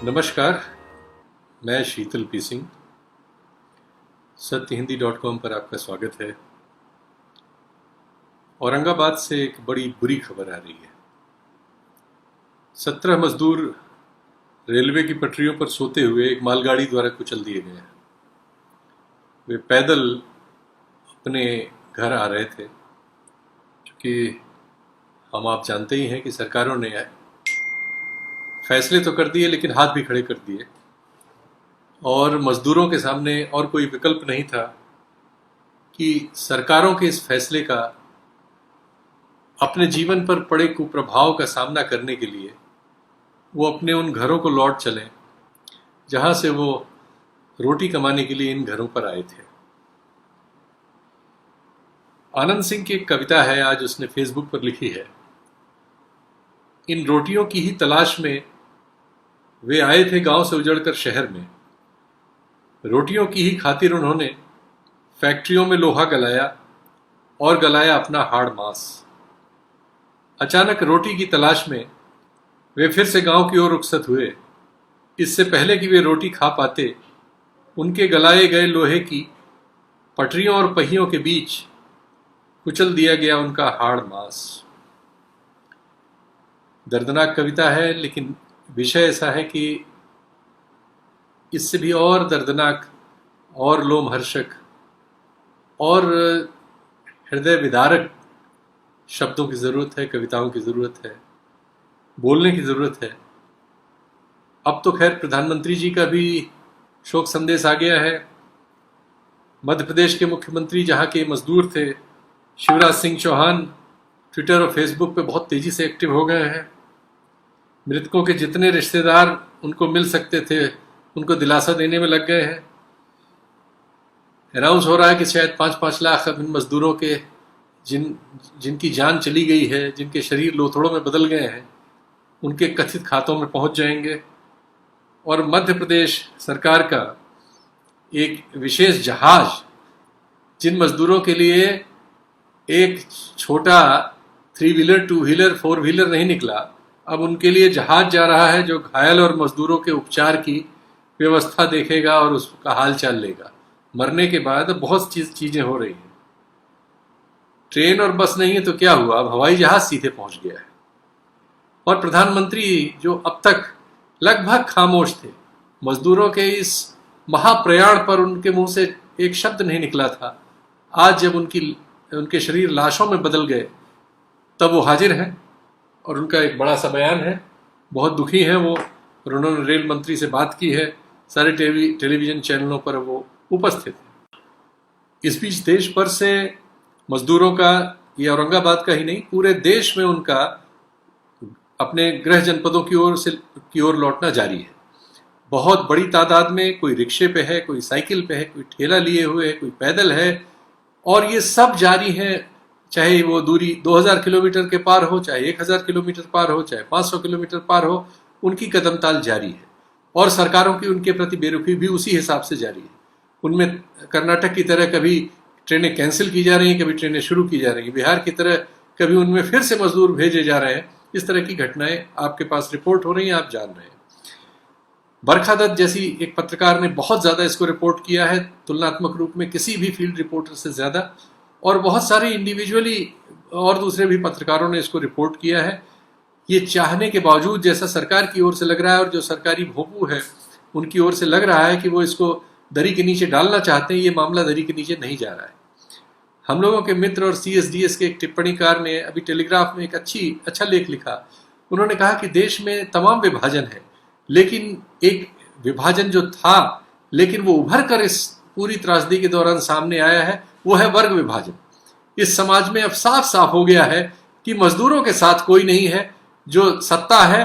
नमस्कार, मैं शीतल पी सिंह। सत्यहिंदी.com पर आपका स्वागत है। औरंगाबाद से एक बड़ी बुरी खबर आ रही है। 17 मजदूर रेलवे की पटरियों पर सोते हुए एक मालगाड़ी द्वारा कुचल दिए गए हैं। वे पैदल अपने घर आ रहे थे, क्योंकि आप जानते ही हैं कि सरकारों ने फैसले तो कर दिए लेकिन हाथ भी खड़े कर दिए, और मजदूरों के सामने और कोई विकल्प नहीं था कि सरकारों के इस फैसले का अपने जीवन पर पड़े कुप्रभाव का सामना करने के लिए वो अपने उन घरों को लौट चलें जहां से वो रोटी कमाने के लिए इन घरों पर आए थे। आनंद सिंह की एक कविता है, आज उसने फेसबुक पर लिखी है। इन रोटियों की ही तलाश में वे आए थे गांव से उजड़कर शहर में। रोटियों की ही खातिर उन्होंने फैक्ट्रियों में लोहा गलाया और गलाया अपना हाड़ मांस। अचानक रोटी की तलाश में वे फिर से गांव की ओर रुखसत हुए। इससे पहले कि वे रोटी खा पाते, उनके गलाए गए लोहे की पटरियों और पहियों के बीच कुचल दिया गया उनका हाड़ मांस। दर्दनाक कविता है, लेकिन विषय ऐसा है कि इससे भी और दर्दनाक और लोमहर्षक और हृदय विदारक शब्दों की ज़रूरत है, कविताओं की ज़रूरत है, बोलने की ज़रूरत है। अब तो खैर प्रधानमंत्री जी का भी शोक संदेश आ गया है। मध्य प्रदेश के मुख्यमंत्री जहां के मजदूर थे, शिवराज सिंह चौहान, ट्विटर और फेसबुक पे बहुत तेजी से एक्टिव हो गए हैं। मृतकों के जितने रिश्तेदार उनको मिल सकते थे उनको दिलासा देने में लग गए हैं। अनाउंस हो रहा है कि शायद 5-5 लाख अब इन मजदूरों के जिनकी जान चली गई है, जिनके शरीर लोथड़ों में बदल गए हैं, उनके कथित खातों में पहुंच जाएंगे। और मध्य प्रदेश सरकार का एक विशेष जहाज जिन मजदूरों के लिए एक छोटा 3 व्हीलर 2 व्हीलर 4 व्हीलर नहीं निकला, अब उनके लिए जहाज जा रहा है जो घायल और मजदूरों के उपचार की व्यवस्था देखेगा और उसका हाल चाल लेगा। मरने के बाद बहुत चीजें हो रही हैं। ट्रेन और बस नहीं है तो क्या हुआ, अब हवाई जहाज सीधे पहुंच गया है। और प्रधानमंत्री जो अब तक लगभग खामोश थे, मजदूरों के इस महाप्रयाण पर उनके मुंह से एक शब्द नहीं निकला था, आज जब उनके शरीर लाशों में बदल गए तब वो हाजिर हैं और उनका एक बड़ा सा बयान है। बहुत दुखी हैं वो, और उन्होंने रेल मंत्री से बात की है। सारे टेलीविजन चैनलों पर वो उपस्थित हैं। इस बीच देश भर से मजदूरों का, ये औरंगाबाद का ही नहीं, पूरे देश में उनका अपने गृह जनपदों की ओर लौटना जारी है। बहुत बड़ी तादाद में, कोई रिक्शे पे है, कोई साइकिल पे है, कोई ठेला लिए हुए है, कोई पैदल है, और ये सब जारी है। चाहे वो दूरी 2000 किलोमीटर के पार हो, चाहे 1000 किलोमीटर पार हो, चाहे 500 किलोमीटर पार हो, उनकी कदमताल जारी है। और सरकारों की उनके प्रति बेरुखी भी उसी हिसाब से जारी है। उनमें कर्नाटक की तरह कभी ट्रेनें कैंसिल की जा रही हैं, कभी ट्रेनें शुरू की जा रही हैं। बिहार की तरह कभी उनमें फिर से मजदूर भेजे जा रहे हैं। इस तरह की घटनाएं आपके पास रिपोर्ट हो रही हैं, आप जान रहे हैं। बरखा दत्त जैसी एक पत्रकार ने बहुत ज्यादा इसको रिपोर्ट किया है, तुलनात्मक रूप में किसी भी फील्ड रिपोर्टर से ज्यादा, और बहुत सारे इंडिविजुअली और दूसरे भी पत्रकारों ने इसको रिपोर्ट किया है। ये चाहने के बावजूद, जैसा सरकार की ओर से लग रहा है और जो सरकारी भोंपू है उनकी ओर से लग रहा है कि वो इसको दरी के नीचे डालना चाहते हैं, ये मामला दरी के नीचे नहीं जा रहा है। हम लोगों के मित्र और CSDS के एक टिप्पणीकार ने अभी टेलीग्राफ में एक अच्छा लेख लिखा। उन्होंने कहा कि देश में तमाम विभाजन है, लेकिन एक विभाजन जो था, लेकिन वो उभर कर इस पूरी त्रासदी के दौरान सामने आया है, वो है वर्ग विभाजन। इस समाज में अब साफ साफ हो गया है कि मजदूरों के साथ कोई नहीं है। जो सत्ता है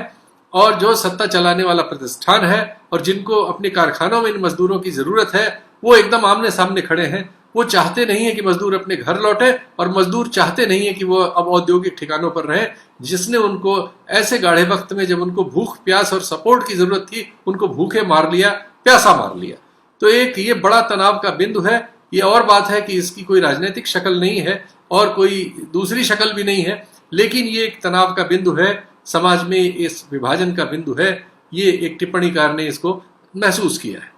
और जो सत्ता चलाने वाला प्रतिष्ठान है और जिनको अपने कारखानों में इन मजदूरों की जरूरत है, वो एकदम आमने सामने खड़े हैं। वो चाहते नहीं है कि मजदूर अपने घर लौटे, और मजदूर चाहते नहीं है कि वो अब औद्योगिक ठिकानों पर रहें, जिसने उनको ऐसे गाढ़े वक्त में, जब उनको भूख प्यास और सपोर्ट की जरूरत थी, उनको भूखे मार लिया, प्यासा मार लिया। तो एक ये बड़ा तनाव का बिंदु है। ये और बात है कि इसकी कोई राजनीतिक शक्ल नहीं है और कोई दूसरी शक्ल भी नहीं है, लेकिन ये एक तनाव का बिंदु है, समाज में इस विभाजन का बिंदु है। ये एक टिप्पणीकार ने इसको महसूस किया है।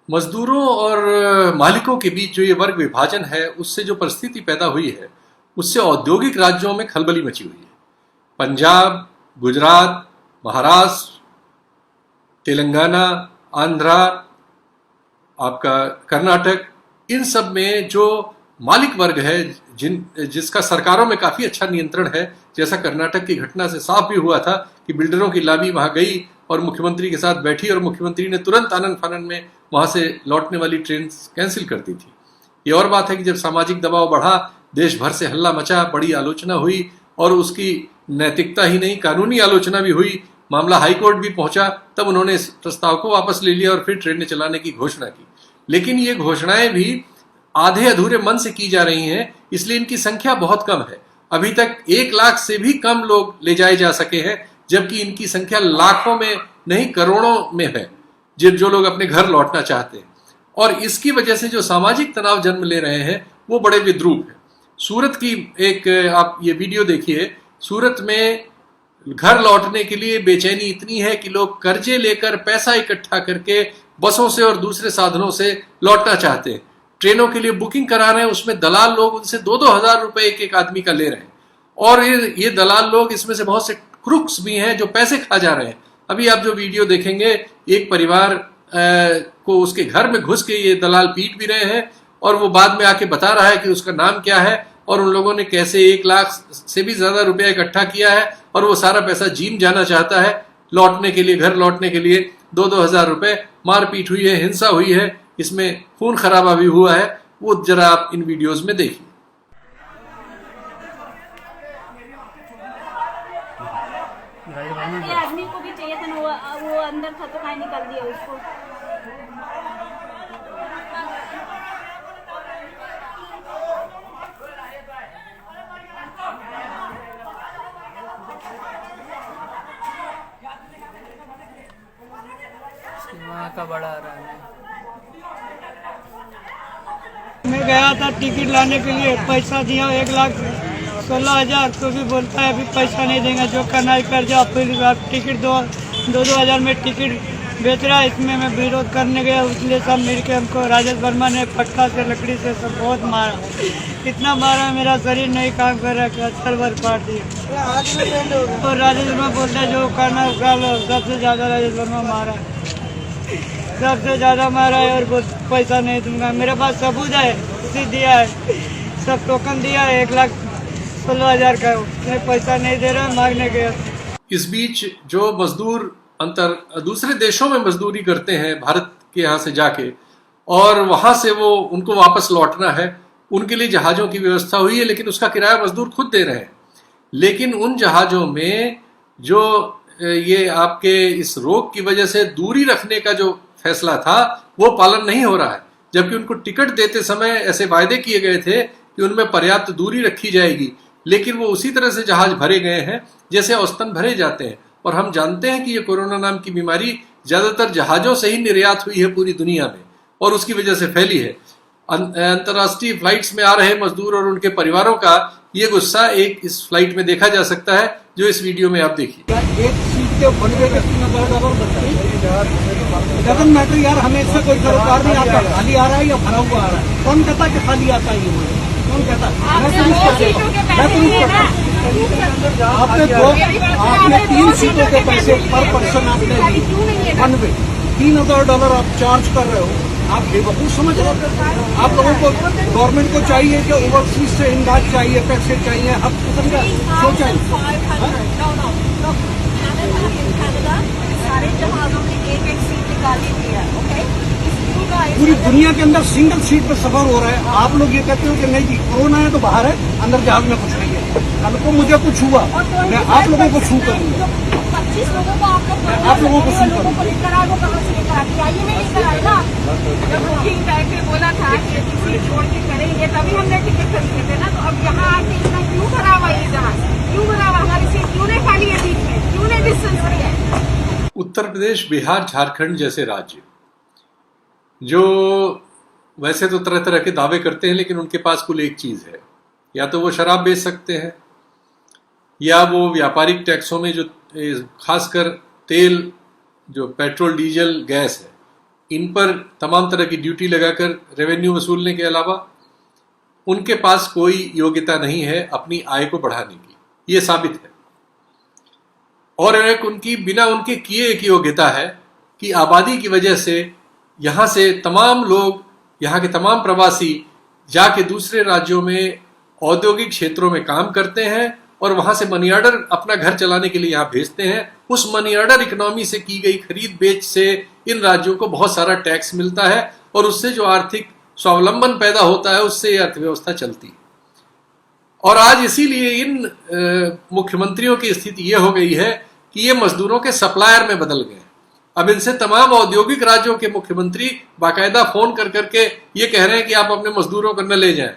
मजदूरों और मालिकों के बीच जो ये वर्ग विभाजन है, उससे जो परिस्थिति पैदा हुई है, उससे औद्योगिक राज्यों में खलबली मची हुई है। पंजाब, गुजरात, महाराष्ट्र, तेलंगाना, आंध्रा, आपका कर्नाटक, इन सब में जो मालिक वर्ग है जिसका सरकारों में काफी अच्छा नियंत्रण है, जैसा कर्नाटक की घटना से साफ भी हुआ था कि बिल्डरों की लॉबी वहां गई और मुख्यमंत्री के साथ बैठी और मुख्यमंत्री ने तुरंत आनन फानन में वहां से लौटने वाली ट्रेन कैंसिल कर दी थी। ये और बात है कि जब सामाजिक दबाव बढ़ा, देश भर से हल्ला मचा, बड़ी आलोचना हुई और उसकी नैतिकता ही नहीं कानूनी आलोचना भी हुई, मामला हाईकोर्ट भी पहुंचा, तब उन्होंने इस प्रस्ताव को वापस ले लिया और फिर ट्रेनें चलाने की घोषणा की। लेकिन ये घोषणाएं भी आधे अधूरे मन से की जा रही हैं, इसलिए इनकी संख्या बहुत कम है। अभी तक 1 लाख से भी कम लोग ले जाए जा सके हैं, जबकि इनकी संख्या लाखों में नहीं करोड़ों में है जो लोग अपने घर लौटना चाहते हैं। और इसकी वजह से जो सामाजिक तनाव जन्म ले रहे हैं वो बड़े विद्रूप है। सूरत की एक आप ये वीडियो देखिए। सूरत में घर लौटने के लिए बेचैनी इतनी है कि लोग कर्जे लेकर पैसा इकट्ठा करके बसों से और दूसरे साधनों से लौटना चाहते हैं। ट्रेनों के लिए बुकिंग करा रहे हैं, उसमें दलाल लोग उनसे 2-2 हजार रुपए एक आदमी का ले रहे हैं। और ये दलाल लोग, इसमें से बहुत से क्रुक्स भी हैं जो पैसे खा जा रहे हैं। अभी आप जो वीडियो देखेंगे, एक परिवार को उसके घर में घुस के ये दलाल पीट भी रहे हैं और वो बाद में आके बता रहा है कि उसका नाम क्या है और उन लोगों ने कैसे 1 लाख से भी ज्यादा रुपया इकट्ठा किया है और वो सारा पैसा जीम जाना चाहता है लौटने के लिए, घर लौटने के लिए। 2-2 हजार रुपए, मारपीट हुई है, हिंसा हुई है, इसमें खून खराबा भी हुआ है। वो जरा आप इन वीडियोस में देखिए। आदमी को भी चाहिए था ना, वो अंदर था तो कहीं निकल दिया उसको। वहाँ का बड़ा रहा है। मैं गया था टिकट लाने के लिए, पैसा दिया 1,16,000, तो भी बोलता है अभी पैसा नहीं देंगे, जो करना है कर जाओ। फिर आप टिकट 2-2 हजार में टिकट बेच रहा है। इसमें मैं विरोध करने गया, उसने सब मिल के हमको, राजेश वर्मा ने पटका से लकड़ी से सब बहुत मारा, इतना मारा मेरा शरीर नहीं काम कर रहा है, सर्वर पार्ट दिया। और राजेश वर्मा बोलता है जो करना है कर लो। सबसे ज़्यादा राजेश वर्मा मारा है, सबसे ज़्यादा मारा है और पैसा नहीं दूंगा। मेरे पास सबूत है, उसी दिया है, सब टोकन दिया है 1,16,000 का। उसने पैसा नहीं दे रहा, मांगने गया। इस बीच जो मजदूर दूसरे देशों में मजदूरी करते हैं भारत के यहाँ से जाके, और वहां से वो उनको वापस लौटना है, उनके लिए जहाजों की व्यवस्था हुई है, लेकिन उसका किराया मजदूर खुद दे रहे हैं। लेकिन उन जहाजों में जो ये आपके इस रोग की वजह से दूरी रखने का जो फैसला था वो पालन नहीं हो रहा है, जबकि उनको टिकट देते समय ऐसे वायदे किए गए थे कि उनमें पर्याप्त दूरी रखी जाएगी, लेकिन वो उसी तरह से जहाज भरे गए हैं जैसे औसतन भरे जाते हैं। और हम जानते हैं कि ये कोरोना नाम की बीमारी ज्यादातर जहाजों से ही निर्यात हुई है पूरी दुनिया में और उसकी वजह से फैली है। अंतर्राष्ट्रीय फ्लाइट्स में आ रहे मजदूर और उनके परिवारों का ये गुस्सा एक इस फ्लाइट में देखा जा सकता है, जो इस वीडियो में आप देखिए। एक सीट के बनवे के डजंट मैटर यार, हमें इससे कोई सरोकार नहीं आता, खाली आ रहा है या भरा हुआ आ रहा है। कौन कहता है कि खाली आता है? ये कौन कहता है? आपने 3 सीटों के पैसे पर पर्सन आपने बनवे $3,000 आप चार्ज कर रहे हो। आप बेवकूफ समझ रहे हो? आप लोगों को, गवर्नमेंट को चाहिए कि ओवरसीज से इमदाद चाहिए, पैसे चाहिए, अब किस्म का सोचा सारे जहाजों में एक सीट निकाली थी। पूरी दुनिया के अंदर सिंगल सीट पर सफर हो रहा है। आप लोग ये कहते हो कि नहीं जी कोरोना है तो बाहर है, अंदर जहाज में कुछ नहीं है। कल को मुझे कुछ हुआ, मैं आप लोगों को छू करूंगा। 25 लोगों को आप लोगों को छू करूंगा। लेकर आए, वो कहाँ से लेकर आए? आइए नहीं लेकर आए ना। जब बुकिंग करके बोला था कि सीट छोड़ के करेंगे, तभी हमने टिकट खरीदे थे ना। तो अब यहाँ आके इतना क्यों भरा हुआ ये जहाज? क्यों भरा हुआ? हमारी सीट क्यों नहीं खाली है बीच में? क्यों नहीं डिस्टेंस किया है? उत्तर प्रदेश, बिहार, झारखंड जैसे राज्य जो वैसे तो तरह तरह के दावे करते हैं, लेकिन उनके पास कुल एक चीज है, या तो वो शराब बेच सकते हैं या वो व्यापारिक टैक्सों में जो खासकर तेल जो पेट्रोल, डीजल, गैस है, इन पर तमाम तरह की ड्यूटी लगाकर रेवेन्यू वसूलने के अलावा उनके पास कोई योग्यता नहीं है अपनी आय को बढ़ाने की, ये साबित है। और एक उनकी बिना उनके किए एक योग्यता है कि आबादी की वजह से यहाँ से तमाम लोग, यहाँ के तमाम प्रवासी जाके दूसरे राज्यों में औद्योगिक क्षेत्रों में काम करते हैं और वहां से मनी ऑर्डर अपना घर चलाने के लिए यहाँ भेजते हैं। उस मनी ऑर्डर इकोनॉमी से की गई खरीद बेच से इन राज्यों को बहुत सारा टैक्स मिलता है और उससे जो आर्थिक स्वावलंबन पैदा होता है उससे अर्थव्यवस्था चलती है। और आज इसीलिए इन मुख्यमंत्रियों की स्थिति ये हो गई है कि ये मजदूरों के सप्लायर में बदल गए। अब इनसे तमाम औद्योगिक राज्यों के मुख्यमंत्री बाकायदा फोन कर करके ये कह रहे हैं कि आप अपने मजदूरों को न ले जाएं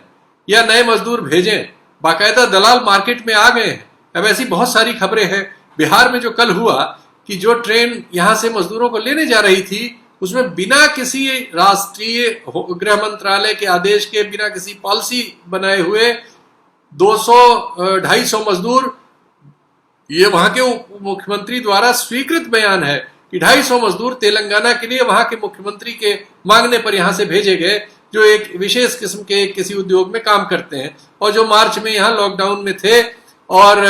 या नए मजदूर भेजें। बाकायदा दलाल मार्केट में आ गए हैं। अब ऐसी बहुत सारी खबरें हैं। बिहार में जो कल हुआ कि जो ट्रेन यहां से मजदूरों को लेने जा रही थी उसमें बिना किसी राष्ट्रीय गृह मंत्रालय के आदेश के, बिना किसी पॉलिसी बनाए हुए 200-250 मजदूर, ये वहां के मुख्यमंत्री द्वारा स्वीकृत बयान है कि 250 मजदूर तेलंगाना के लिए वहां के मुख्यमंत्री के मांगने पर यहां से भेजे गए, जो एक विशेष किस्म के किसी उद्योग में काम करते हैं और जो मार्च में यहाँ लॉकडाउन में थे और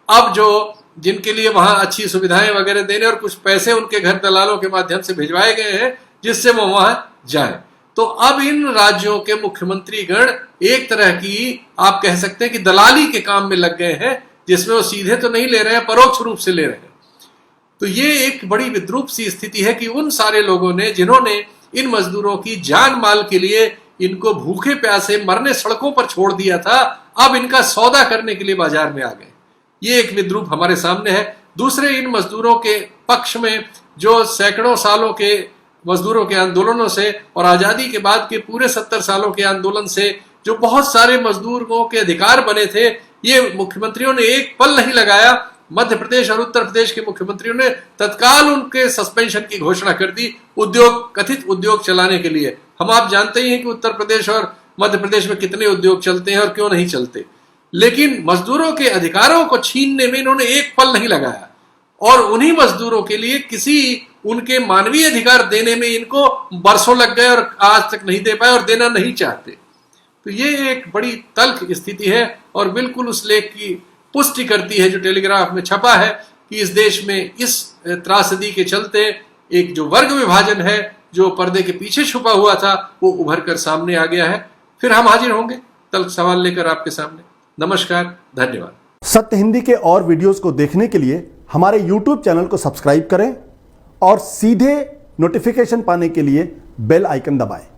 अब जो जिनके लिए वहां अच्छी सुविधाएं वगैरह देने और कुछ पैसे उनके घर दलालों के माध्यम से भिजवाए गए हैं जिससे वो वहां जाएं। तो अब इन राज्यों के मुख्यमंत्री गण एक तरह की आप कह सकते हैं कि दलाली के काम में लग गए हैं, जिसमें वो सीधे तो नहीं ले रहे हैं, परोक्ष रूप से ले रहे हैं। तो ये एक बड़ी विद्रूप सी स्थिति है कि उन सारे लोगों ने जिन्होंने इन मजदूरों की जान माल के लिए इनको भूखे प्यासे मरने सड़कों पर छोड़ दिया था, अब इनका सौदा करने के लिए बाजार में आ गए। ये एक विद्रूप हमारे सामने है। दूसरे, इन मजदूरों के पक्ष में जो सैकड़ों सालों के मजदूरों के आंदोलनों से और आजादी के बाद के पूरे 70 सालों के आंदोलन से जो बहुत सारे मजदूरों के अधिकार बने थे, ये मुख्यमंत्रियों ने एक पल नहीं लगाया। मध्य प्रदेश और उत्तर प्रदेश के मुख्यमंत्रियों ने तत्काल उनके सस्पेंशन की घोषणा कर दी कथित उद्योग चलाने के लिए। हम आप जानते ही हैं कि उत्तर प्रदेश और मध्य प्रदेश में कितने उद्योग चलते हैं और क्यों नहीं चलते, लेकिन मजदूरों के अधिकारों को छीनने में इन्होंने एक पल नहीं लगाया और उन्हीं मजदूरों के लिए किसी उनके मानवीय अधिकार देने में इनको बरसों लग गए और आज तक नहीं दे पाए और देना नहीं चाहते। तो ये एक बड़ी तल्ख स्थिति है और बिल्कुल उस लेख की पुष्टि करती है जो टेलीग्राफ में छपा है कि इस देश में इस त्रासदी के चलते एक जो वर्ग विभाजन है जो पर्दे के पीछे छुपा हुआ था वो उभर कर सामने आ गया है। फिर हम हाजिर होंगे तल्ख सवाल लेकर आपके सामने। नमस्कार, धन्यवाद। सत्य हिंदी के और वीडियोस को देखने के लिए हमारे YouTube चैनल को सब्सक्राइब करें और सीधे नोटिफिकेशन पाने के लिए बेल आइकन दबाएं।